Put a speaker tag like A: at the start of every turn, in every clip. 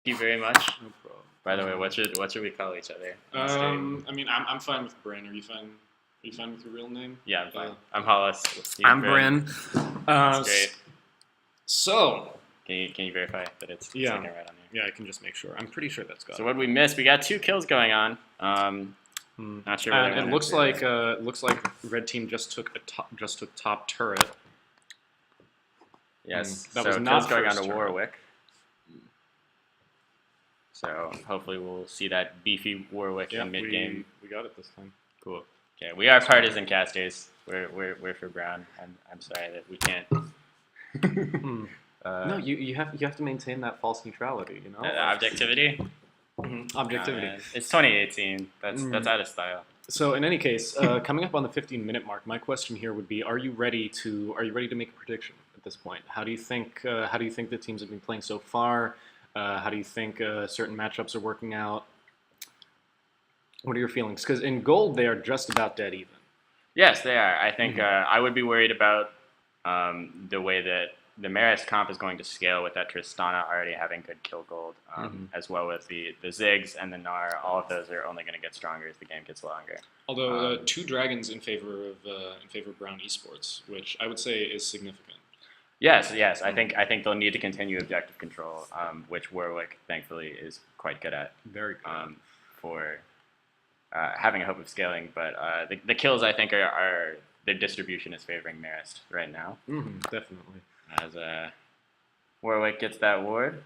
A: you very much.
B: No problem.
A: By the way, what should we call each other?
B: I mean, I'm fine with Bryn. Are you fine? Are you fine with your real name?
A: Yeah, I'm fine. I'm Hollis.
B: I'm Bryn.
A: That's great.
B: So,
A: Can you verify that it's
B: Yeah.
A: looking right on here?
B: yeah, I can just make sure. I'm pretty sure that's got
A: So
B: it.
A: what did we miss? We got 2 kills going on. Not sure.
B: And
A: what
B: it looks like red team just took top turret.
A: Yes.
B: That
A: so
B: was not
A: kills going on
B: first
A: to
B: turret.
A: Warwick. So hopefully we'll see that beefy Warwick in mid game.
B: We got it this time.
A: Cool. Okay, we are partisan casters. We're for Brown. I'm sorry that we can't.
B: No, you have to maintain that false neutrality. You know,
A: Objectivity.
B: objectivity.
A: Oh, it's 2018. That's out of style.
B: So in any case, coming up on the 15-minute mark, my question here would be: Are you ready to make a prediction at this point? How do you think the teams have been playing so far? How do you think certain matchups are working out? What are your feelings? Because in gold, they are just about dead even.
A: Yes, they are. I think I would be worried about the way that the Marist comp is going to scale with that Tristana already having good kill gold, as well as the Ziggs and the Gnar. All of those are only going to get stronger as the game gets longer.
B: Although 2 dragons in favor of Brown ESports, which I would say is significant.
A: Yes. I think they'll need to continue objective control, which Warwick thankfully is quite good at.
B: Very good.
A: For having a hope of scaling, but the kills I think are the distribution is favoring Marist right now.
B: Definitely.
A: As Warwick gets that ward.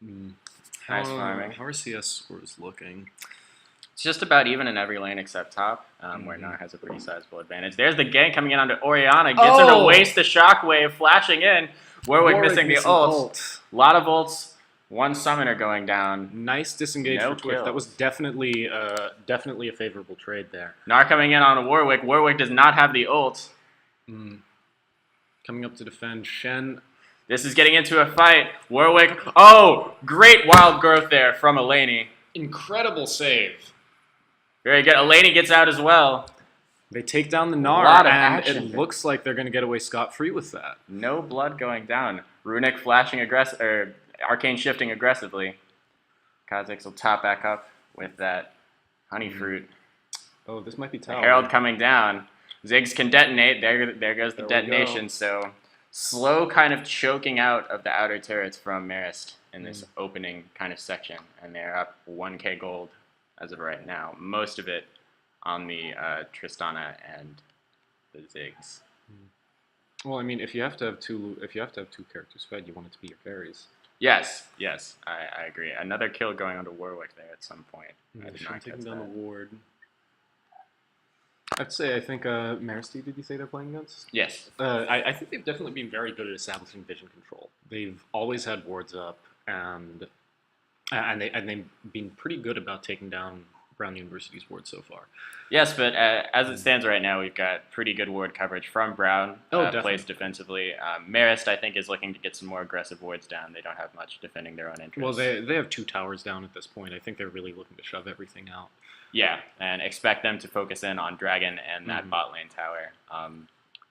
A: Nice farming.
B: How are CS scores looking?
A: It's just about even in every lane except top, where Gnar has a pretty sizable advantage. There's the gank coming in onto Orianna. Gets her to waste the shockwave, flashing in. Warwick missing the ult. A lot of ults. 1 summoner going down.
B: Nice disengage
A: No
B: for Twiff. That
A: kills.
B: was definitely a favorable trade there.
A: Gnar coming in on Warwick. Warwick does not have the ult.
B: Coming up to defend Shen.
A: This is getting into a fight. Warwick. Oh, great wild growth there from Eleni.
B: Incredible save.
A: Very good. Eleni gets out as well.
B: They take down the
A: A
B: Gnar,
A: lot of
B: and
A: action
B: it
A: here.
B: looks like they're going to get away scot-free with that.
A: No blood going down. Runic flashing arcane shifting aggressively. Kha'Zix will top back up with that honey fruit.
B: Oh, this might be tower.
A: Herald coming down. Ziggs can detonate. There goes the
B: There we
A: detonation.
B: go.
A: So slow kind of choking out of the outer turrets from Marist in this opening kind of section. And they're up 1k gold as of right now. Most of it on the Tristana and the Ziggs.
B: Well, I mean, if you have to have two characters fed, you want it to be your carries.
A: Yes, I agree. Another kill going onto Warwick there at some point. I did not
B: Taking
A: catch
B: down the
A: that.
B: ward. I'd say, I think, Marist, did you say they're playing against?
A: Yes.
B: I think they've definitely been very good at establishing vision control. They've always had wards up, and they've been pretty good about taking down Brown University's ward so far.
A: Yes, but as it stands right now, we've got pretty good ward coverage from Brown.
B: Definitely.
A: Plays defensively. Marist, I think, is looking to get some more aggressive wards down. They don't have much defending their own interests.
B: Well, they have 2 towers down at this point. I think they're really looking to shove everything out.
A: Yeah, and expect them to focus in on Dragon and that bot lane tower.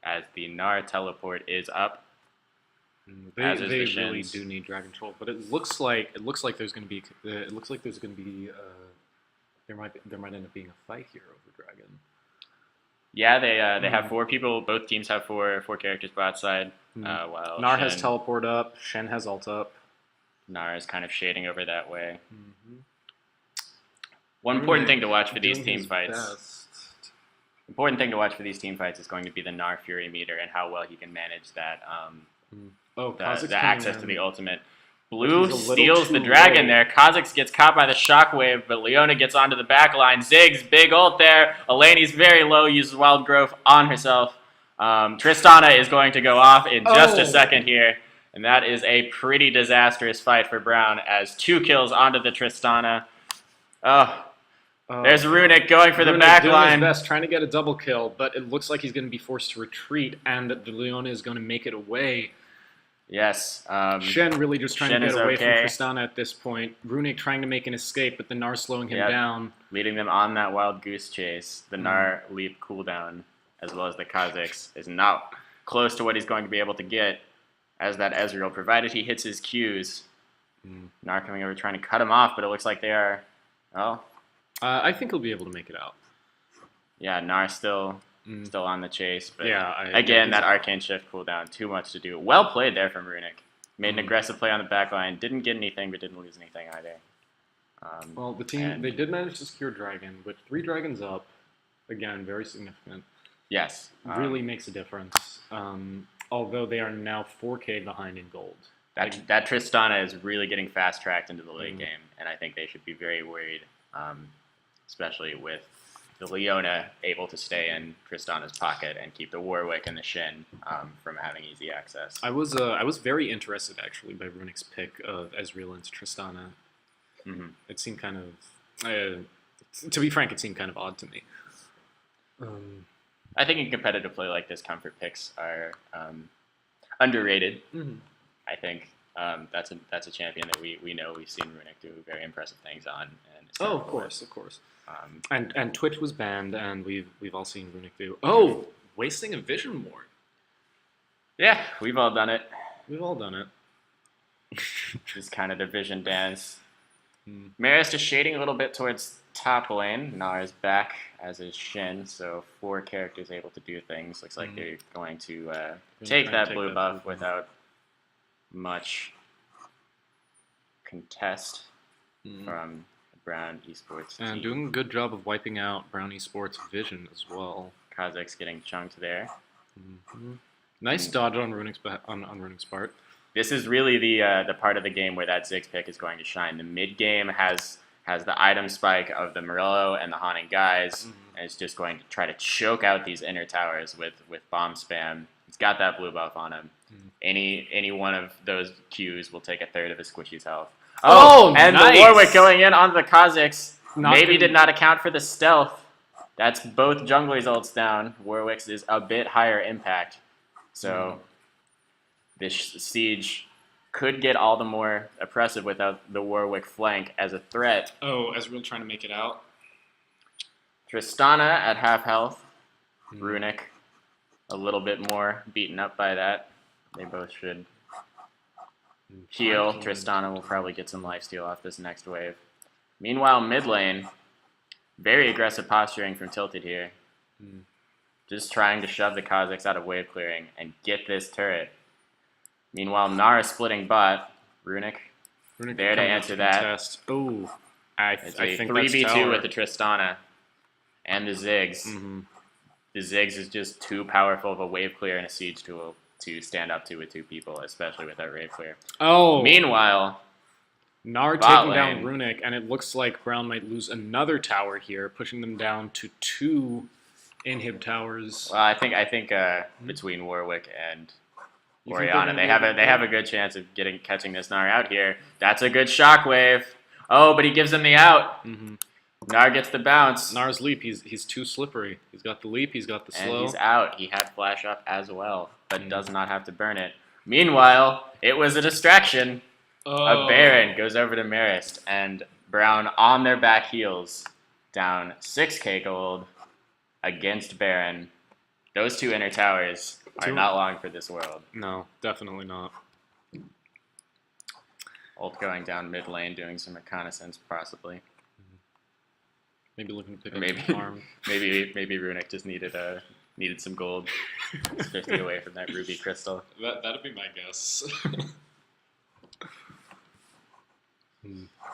A: As the Gnar teleport is up.
B: They
A: As is the
B: really
A: Shins.
B: do need dragon control, but it looks like there's going to be there might end up being a fight here over dragon.
A: Yeah, they have 4 people. Both teams have 4 characters bot side. While
B: Gnar has
A: Shen-
B: teleport up. Shen has ult up.
A: Gnar is kind of shading over that way. One important thing to watch for these
B: Doing
A: team
B: his
A: fights.
B: best.
A: Important thing to watch for these team fights is going to be the Gnar Fury meter and how well he can manage that.
B: Kha'Zix
A: The access to
B: coming
A: the
B: in.
A: ultimate. Blue
B: He's a little
A: steals
B: too
A: the dragon
B: low.
A: there. Kha'Zix gets caught by the shockwave, but Leona gets onto the back line. Ziggs, big ult there. Eleni's very low, uses wild growth on herself. Tristana is going to go off in just a second here. And that is a pretty disastrous fight for Brown as 2 kills onto the Tristana. There's Runic going for the
B: Runic
A: back
B: doing
A: line.
B: his best, trying to get a double kill, but it looks like he's going to be forced to retreat, and the Leona is going to make it away.
A: Yes.
B: Shen really just trying
A: Shen
B: to get
A: is
B: away
A: okay.
B: from Tristana at this point. Runic trying to make an escape, but the Gnar slowing him
A: Yep.
B: down.
A: Leading them on that wild goose chase. The Gnar leap cooldown, as well as the Kha'Zix, is not close to what he's going to be able to get as that Ezreal, provided he hits his Qs. Nar coming over trying to cut him off, but it looks like they are. Oh,
B: I think he'll be able to make it out.
A: yeah, Nar still on the chase, but
B: Yeah,
A: again, that arcane shift cooldown, too much to do. Well played there from Runic. Made an aggressive play on the back line, didn't get anything, but didn't lose anything either.
B: Well, the team, they did manage to secure Dragon, but 3 Dragons up, again, very significant.
A: Yes.
B: Really makes a difference. Although they are now 4K behind in gold.
A: That Tristana is really getting fast-tracked into the late game, and I think they should be very worried, especially with the Leona able to stay in Tristana's pocket and keep the Warwick and the Shin from having easy access.
B: I was very interested, actually, by Runic's pick of Ezreal into Tristana. It seemed kind of, to be frank, it seemed kind of odd to me.
A: I think in competitive play like this, comfort picks are underrated. I think that's a champion that we know we've seen Runic do very impressive things on. And
B: of course. And Twitch was banned, and we've all seen Runic do. Oh, wasting a Vision Ward.
A: Yeah, we've all done it.
B: We've all done it.
A: Just kind of the Vision dance. Marist is shading a little bit towards top lane. Nar is back, as is Shin, so 4 characters able to do things. Looks like they're going to take that blue buff without much contest from the Brown ESports team.
B: And doing a good job of wiping out Brown ESports Vision as well.
A: Kazakh's getting chunked there.
B: Nice dodge on Runic's part.
A: This is really the part of the game where that Ziggs pick is going to shine. The mid game has the item spike of the Murillo and the Haunting Guys, and it's just going to try to choke out these inner towers with bomb spam. He's got that blue buff on him. Any one of those Qs will take a third of his Squishy's health. Oh, and
B: nice.
A: The Warwick going in onto the Kazakhs.
B: Maybe
A: did not account for the stealth. That's both junglers' ults down. Warwick's is a bit higher impact. So this siege could get all the more oppressive without the Warwick flank as a threat.
B: Oh, Ezreal trying to make it out.
A: Tristana at half health. Runic a little bit more beaten up by that. They both should heal. Tristana will probably get some lifesteal off this next wave. Meanwhile, mid lane, very aggressive posturing from Tilted here. Just trying to shove the Kazakhs out of wave clearing and get this turret. Meanwhile, Nara splitting bot. Runic there to answer that.
B: Oh, I
A: It's
B: think
A: a
B: that's
A: 3v2
B: tower.
A: with the Tristana and the Ziggs. The Ziggs is just too powerful of a wave clear and a siege tool to stand up to with 2 people, especially with that wave clear.
B: Oh,
A: Meanwhile,
B: Nar
A: bot
B: taking down
A: lane.
B: Runic, and it looks like Brown might lose another tower here, pushing them down to 2 inhib towers.
A: well, I think between Warwick and
B: You think they're
A: Orianna,
B: gonna
A: they
B: be
A: have
B: able to-
A: a good chance of catching this Nar out here. That's a good shockwave. Oh, but he gives him the out. Nar gets the bounce.
B: Nar's leap, he's too slippery. He's got the leap, he's got the
A: And
B: slow.
A: he's out. He had flash up as well, but does not have to burn it. Meanwhile, it was a distraction. A Baron goes over to Marist, and Brown on their back heels, down 6k gold against Baron. Those 2 inner towers are not long for this world.
B: No, definitely not.
A: Ult going down mid lane, doing some reconnaissance, possibly.
B: Maybe looking to pick up
A: Maybe
B: some farm.
A: maybe Runic just needed some gold. It's 50 away from that ruby crystal.
B: That'd be my guess.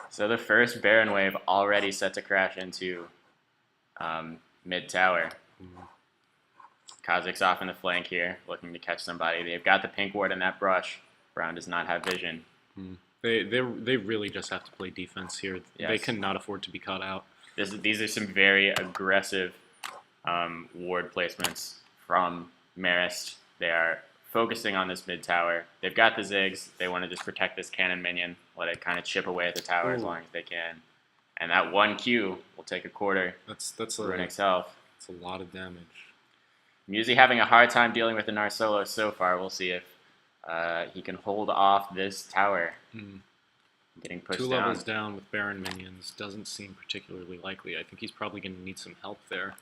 A: So the first Baron wave already set to crash into mid tower. Kazakh's off in the flank here, looking to catch somebody. They've got the pink ward in that brush. Brown does not have vision.
B: They really just have to play defense here.
A: Yes.
B: They cannot afford to be caught out.
A: These are some very aggressive ward placements from Marist. They are focusing on this mid tower. They've got the Ziggs. They want to just protect this cannon minion, let it kind of chip away at the tower as long as they can. And that 1 Q will take a quarter.
B: That's
A: Runic's health.
B: a lot of damage.
A: Musi having a hard time dealing with the Nar solo so far. We'll see if he can hold off this tower. Getting pushed
B: 2
A: down.
B: levels down with Baron minions doesn't seem particularly likely. I think he's probably going to need some help there.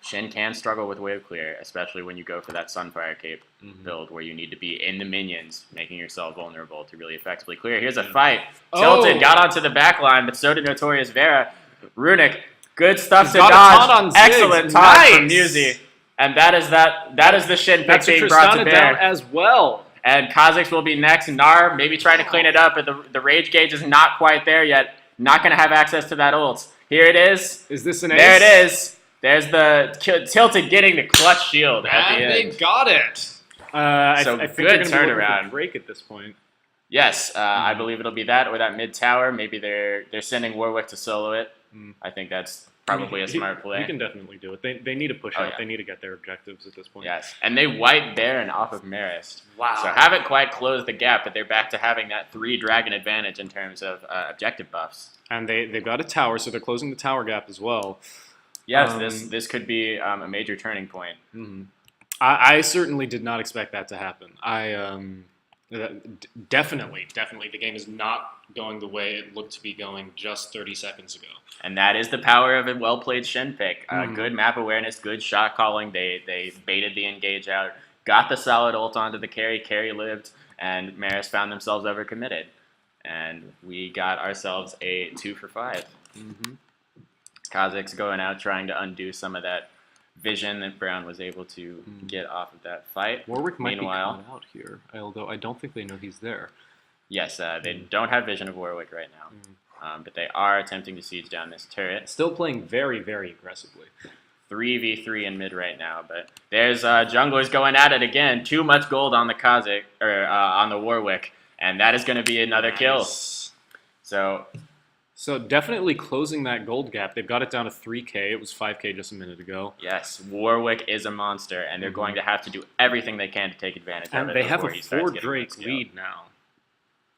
A: Shin can struggle with wave clear, especially when you go for that Sunfire Cape build where you need to be in the minions, making yourself vulnerable to really effectively clear. Here's a fight. Tilted got onto the back line, but so did Notorious Vera. Runic, good stuff to dodge. Excellent taunt from Musi. And that is the Shin pick being brought to bear.
B: Down as well.
A: And Kha'Zix will be next. Nar maybe trying to clean it up, but the rage gauge is not quite there yet. Not going to have access to that ult. Here it is.
B: Is this an ace?
A: There it is. There's the Tilted getting the clutch shield at the end.
C: They got it.
A: I think good turnaround.
B: Break at this point.
A: Yes, I believe it'll be that or that mid tower. Maybe they're sending Warwick to solo it. I think that's probably a smart play.
B: You can definitely do it. They need to push out. Yeah. They need to get their objectives at this point.
A: Yes, and they wipe Baron off of Marist.
C: Wow.
A: So haven't quite closed the gap, but they're back to having that 3 dragon advantage in terms of objective buffs.
B: And they've got a tower, so they're closing the tower gap as well.
A: Yes, this could be a major turning point.
B: I certainly did not expect that to happen. Definitely, the game is not going the way it looked to be going just 30 seconds ago.
A: And that is the power of a well-played Shin pick. Good map awareness, good shot calling. They baited the engage out, got the solid ult onto the carry. Carry lived, and Marist found themselves overcommitted. And we got ourselves a 2 for 5. Kha'Zix going out trying to undo some of that vision that Brown was able to get off of that fight.
B: Warwick might be caught out here, although I don't think they know he's there.
A: Yes, they don't have vision of Warwick right now, but they are attempting to siege down this turret.
B: Still playing very, very aggressively.
A: 3v3 in mid right now, but there's junglers going at it again. Too much gold on the Kha'Zix, or on the Warwick, and that is going to be another kill.
B: So definitely closing that gold gap. They've got it down to 3K. It was 5K just a minute ago.
A: Yes, Warwick is a monster, and they're going to have to do everything they can to take advantage of it.
B: And they have a 4 Drake lead now.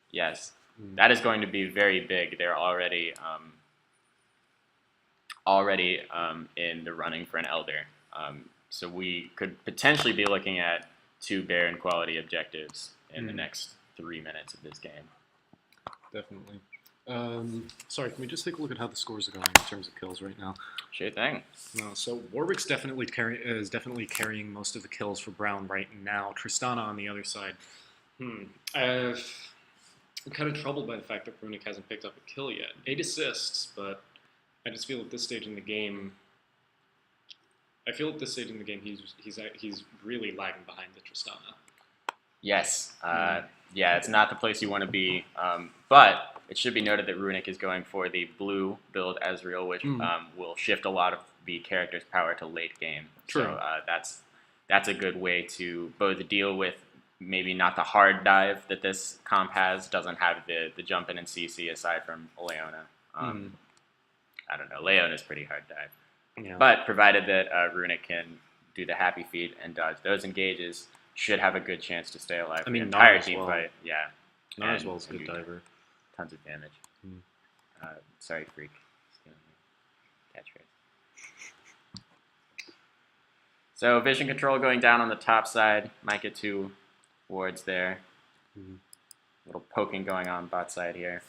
A: Yes, that is going to be very big. They're already in the running for an Elder. So we could potentially be looking at 2 Baron quality objectives in the next 3 minutes of this game.
B: Definitely. Sorry, can we just take a look at how the scores are going in terms of kills right now?
A: Sure thing.
B: No, so Warwick's definitely carrying most of the kills for Brown right now. Tristana on the other side. I'm kind of troubled by the fact that Runic hasn't picked up a kill yet. 8 assists, but I just feel at this stage in the game, he's really lagging behind the Tristana.
A: Yes. Yeah, it's not the place you want to be, but it should be noted that Runic is going for the blue build Ezreal, which will shift a lot of the character's power to late game.
B: True.
A: So that's a good way to both deal with maybe not the hard dive that this comp has, doesn't have the jump in and CC aside from Leona. I don't know, Leona's pretty hard dive. Yeah. But provided that Runic can do the happy feet and dodge those engages, should have a good chance to stay alive. The entire team fight. Yeah.
B: Not as well as a good diver.
A: Tons of damage. Sorry, Freak. Catchphrase. So vision control going down on the top side. Might get 2 wards there. Little poking going on bot side here.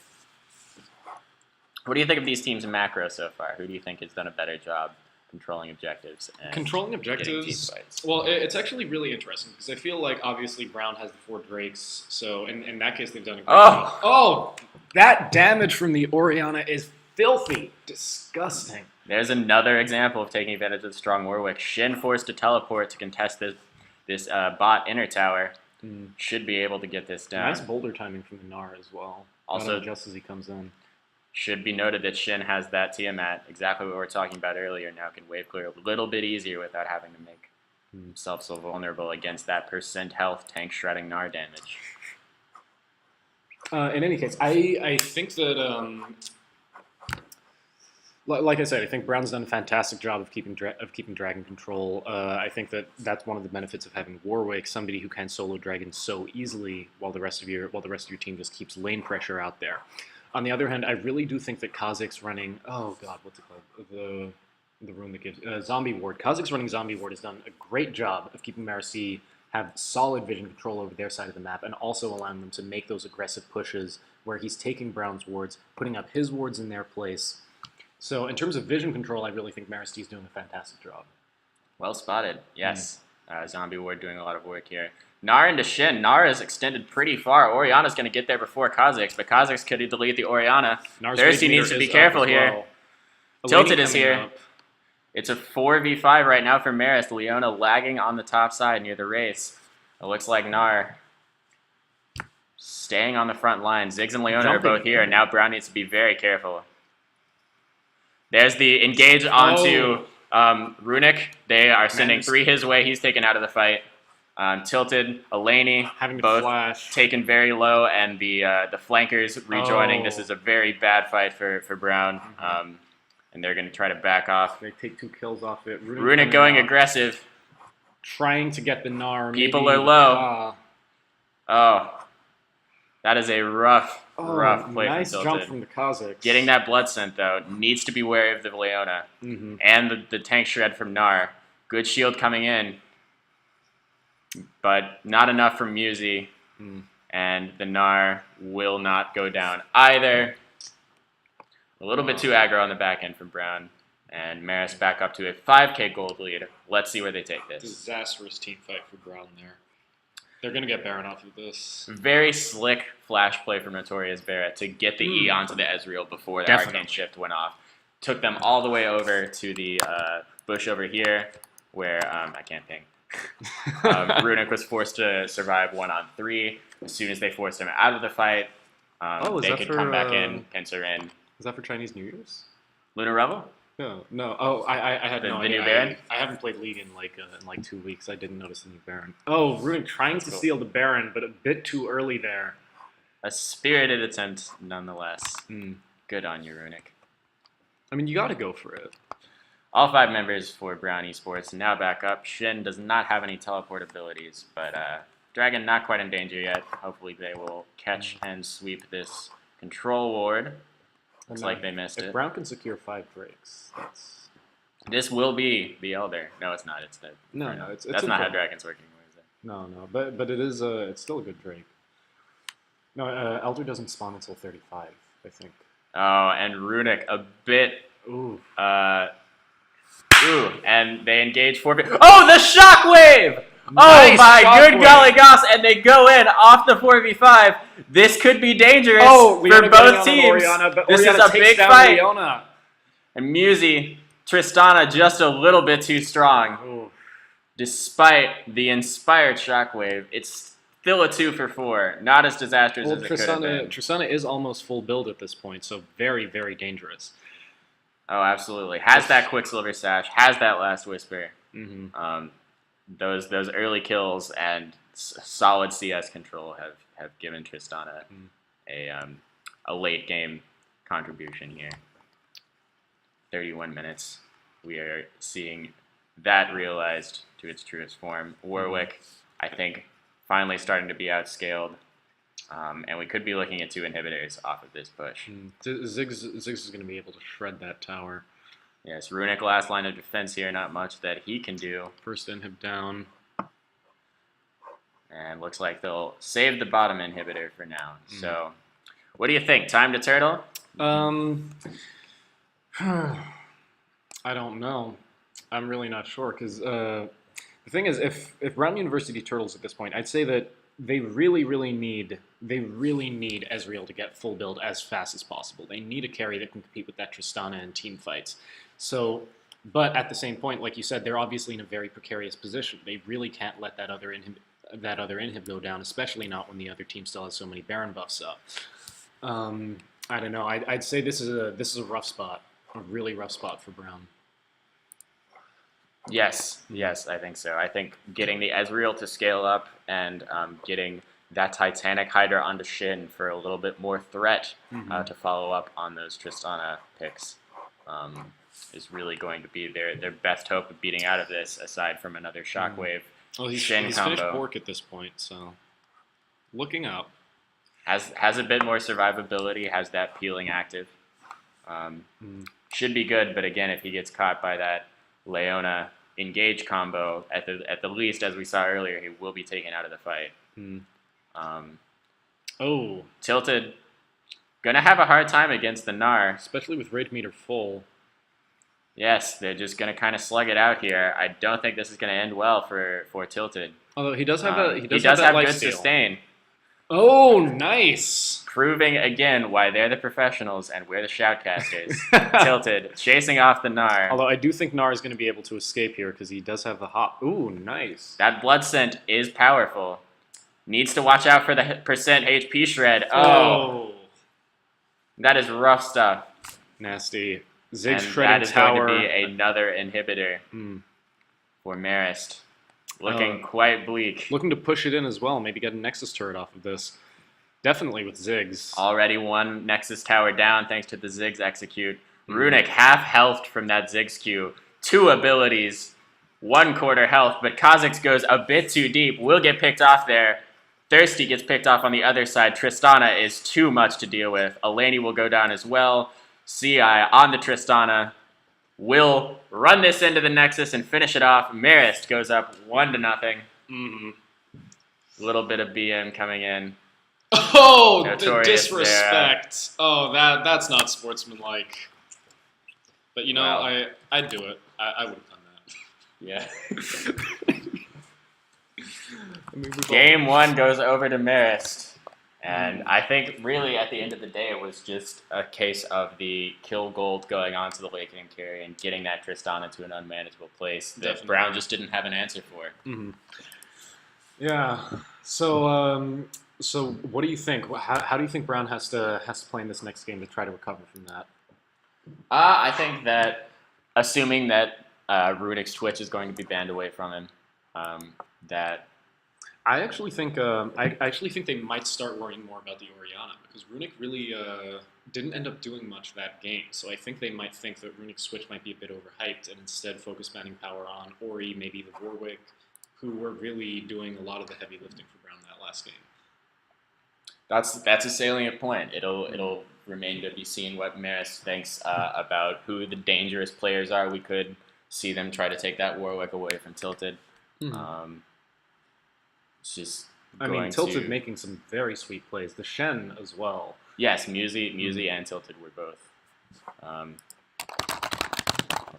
A: What do you think of these teams in macro so far? Who do you think has done a better job controlling objectives?
B: Controlling objectives. Well, it's actually really interesting because I feel like obviously Brown has the 4 Drakes, so in that case they've done a great job. Oh, that damage from the Orianna is filthy, disgusting.
A: There's another example of taking advantage of the strong Warwick. Shin forced to teleport to contest this bot inner tower. Should be able to get this down.
B: Nice boulder timing from the Gnar as well. Also, just as he comes in.
A: Should be noted that Shin has that Tiamat, exactly what we were talking about earlier, now can wave clear a little bit easier without having to make himself so vulnerable against that percent health tank shredding Gnar damage.
B: In any case, I think that, like I said, I think Brown's done a fantastic job of keeping dragon control. I think that that's one of the benefits of having Warwick, somebody who can solo dragons so easily, while the rest of your team just keeps lane pressure out there. On the other hand, I really do think that Kha'Zix running, what's it called? The rune that gives, Zombie Ward. Kha'Zix running Zombie Ward has done a great job of keeping Marist have solid vision control over their side of the map and also allowing them to make those aggressive pushes where he's taking Brown's wards, putting up his wards in their place. So in terms of vision control, I really think Marist is doing a fantastic job.
A: Well spotted. Yes. Zombie Ward doing a lot of work here. Nar into Shin. Nar is extended pretty far. Oriana's going to get there before Kha'Zix, but Kha'Zix could delete the Oriana.
B: Nar's
A: Thirsty
B: rage
A: needs to
B: meter
A: be
B: is up
A: careful
B: as
A: here.
B: well.
A: Tilted
B: Eleni
A: is
B: coming
A: here.
B: up.
A: It's a 4v5 right now for Marist. Leona lagging on the top side near the race. It looks like Nar staying on the front line. Ziggs and Leona are both here, and now Brown needs to be very careful. There's the engage onto Runic. They are sending
B: Marist.
A: 3 his way. He's taken out of the fight. Tilted, Eleni,
B: Having to
A: both
B: flash.
A: taken very low, and the flankers rejoining.
B: Oh.
A: This is a very bad fight for Brown, and they're going to try to back off.
B: They take 2 kills off it.
A: Runic going aggressive.
B: Trying to get the Gnar.
A: People
B: maybe,
A: are low. Oh, that is a rough play
B: nice
A: from
B: jump
A: Tilted.
B: from the Kha'Zix.
A: Getting that blood scent, though, needs to be wary of the Leona. And the tank shred from Gnar. Good shield coming in, but not enough from Musi. And the Gnar will not go down either. A little bit too aggro on the back end from Brown. And Marist back up to a 5k gold lead. Let's see where they take this.
C: Disastrous team fight for Brown there. They're going to get Baron off of this.
A: Very slick flash play from Notorious Barrett to get the E onto the Ezreal before the Arcane Shift went off. Took them all the way over to the bush over here where I can't ping. Runic was forced to survive 1-on-3. As soon as they forced him out of the fight, they could come back in, pincer in.
B: Is that for Chinese New Year's?
A: Lunar Revel?
B: No. Oh, I had no
A: The
B: idea.
A: new Baron?
B: I haven't played League in like 2 weeks. I didn't notice the new Baron. Oh, Runic trying to steal the Baron, but a bit too early there.
A: A spirited attempt, nonetheless. Good on you, Runic.
B: I mean, you got to go for it.
A: All 5 members for Brown Esports now back up. Shin does not have any teleport abilities, but Dragon not quite in danger yet. Hopefully they will catch and sweep this control ward. Looks like they missed
B: if
A: it.
B: Brown can secure 5 breaks, that's...
A: This will be the Elder. No, it's not. It's the
B: it's
A: that's
B: a
A: not how
B: Drake.
A: Dragon's working. Is it?
B: No, but it is it's still a good Drake. No, Elder doesn't spawn until 35, I think.
A: Oh, and Runic a bit.
B: Ooh.
A: And they engage 4. Oh, the Shockwave!
B: Nice
A: oh my
B: shockwave.
A: good golly goss! And they go in off the 4v5. This could be dangerous for
B: Leona
A: both
B: getting on
A: teams.
B: Oriana, but
A: This
B: Oriana
A: is a
B: takes
A: big
B: down
A: fight.
B: Leona.
A: And Musi, Tristana just a little bit too strong.
B: Ooh.
A: Despite the inspired Shockwave, it's still a 2 for 4. Not as disastrous as it could have been.
B: Tristana is almost full build at this point, so very, very dangerous.
A: Oh, absolutely. Has that Quicksilver Sash, has that Last Whisper. Those early kills and solid CS control have given Tristana a late game contribution here. 31 minutes. We are seeing that realized to its truest form. Warwick, I think, finally starting to be outscaled. And we could be looking at 2 inhibitors off of this push.
B: Ziggs is going to be able to shred that tower.
A: Yes, Runic last line of defense here, not much that he can do.
B: First inhib down.
A: And looks like they'll save the bottom inhibitor for now. So, what do you think? Time to turtle?
B: I don't know. I'm really not sure, because the thing is, if Brown University turtles at this point, I'd say that they really need Ezreal to get full build as fast as possible. They need a carry that can compete with that Tristana in team fights. So, but at the same point, like you said, they're obviously in a very precarious position. They really can't let that other inhib go down, especially not when the other team still has so many Baron buffs up. I don't know. I'd say this is a rough spot, a really rough spot for Brown.
A: Yes, I think so. I think getting the Ezreal to scale up and getting that Titanic Hydra onto Shin for a little bit more threat to follow up on those Tristana picks is really going to be their best hope of beating out of this, aside from another Shockwave
B: Well, he's
A: Shin
B: finished
A: combo.
B: Bork at this point, so looking up.
A: Has a bit more survivability, has that peeling active. Should be good, but again, if he gets caught by that Leona engage combo, at the least, as we saw earlier, he will be taken out of the fight. Tilted, gonna have a hard time against the Gnar.
B: Especially with rage meter full.
A: Yes, they're just going to kind of slug it out here. I don't think this is going to end well for Tilted.
B: Although he does have
A: He
B: that
A: does have good
B: lifesteal.
A: sustain,
C: Oh, nice.
A: proving again why they're the professionals and we're the shoutcasters. Tilted, chasing off the Gnar.
B: Although I do think Gnar is going to be able to escape here because he does have the hop. Ooh, nice.
A: That blood scent is powerful. Needs to watch out for the percent HP shred.
C: Oh.
A: That is rough stuff.
B: Nasty. Ziggs
A: And
B: shredding
A: that is
B: tower.
A: going to be another inhibitor for Marist. Looking quite bleak.
B: Looking to push it in as well. Maybe get a Nexus turret off of this. Definitely with Ziggs.
A: Already one Nexus tower down thanks to the Ziggs execute. Runic half health from that Ziggs Q. 2 abilities, 1/4 health, but Kha'Zix goes a bit too deep. Will get picked off there. Thirsty gets picked off on the other side. Tristana is too much to deal with. Eleni will go down as well. CI on the Tristana. Will run this into the Nexus and finish it off. Marist goes up 1-0. A little bit of BM coming in.
C: Oh, the
A: Notorious
C: disrespect. Oh, that's not sportsmanlike. But you know,
A: Wow.
C: I'd do it. I would have done that.
A: Yeah. Game 1 goes over to Marist. And I think really at the end of the day it was just a case of the kill gold going on to the Awakening carry and getting that Tristana to an unmanageable place that
C: Definitely.
A: Brown just didn't have an answer for.
B: Yeah. So, so what do you think? How do you think Brown has to play in this next game to try to recover from that?
A: I think that assuming that Runic's Twitch is going to be banned away from him, that
B: I actually think they might start worrying more about the Orianna because Runic really didn't end up doing much that game. So I think they might think that Runic's Switch might be a bit overhyped and instead focus banning power on Ori, maybe the Warwick, who were really doing a lot of the heavy lifting for Brown that last game.
A: that's a salient point. It'll remain to be seen what Marist thinks about who the dangerous players are. We could see them try to take that Warwick away from Tilted. It's just
B: Tilted making some very sweet plays. The Shen as well.
A: Yes, Musi and Tilted were both. Hold on,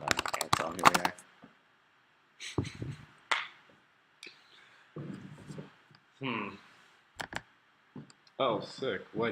A: I can't tell who we are.
B: Oh, sick. What?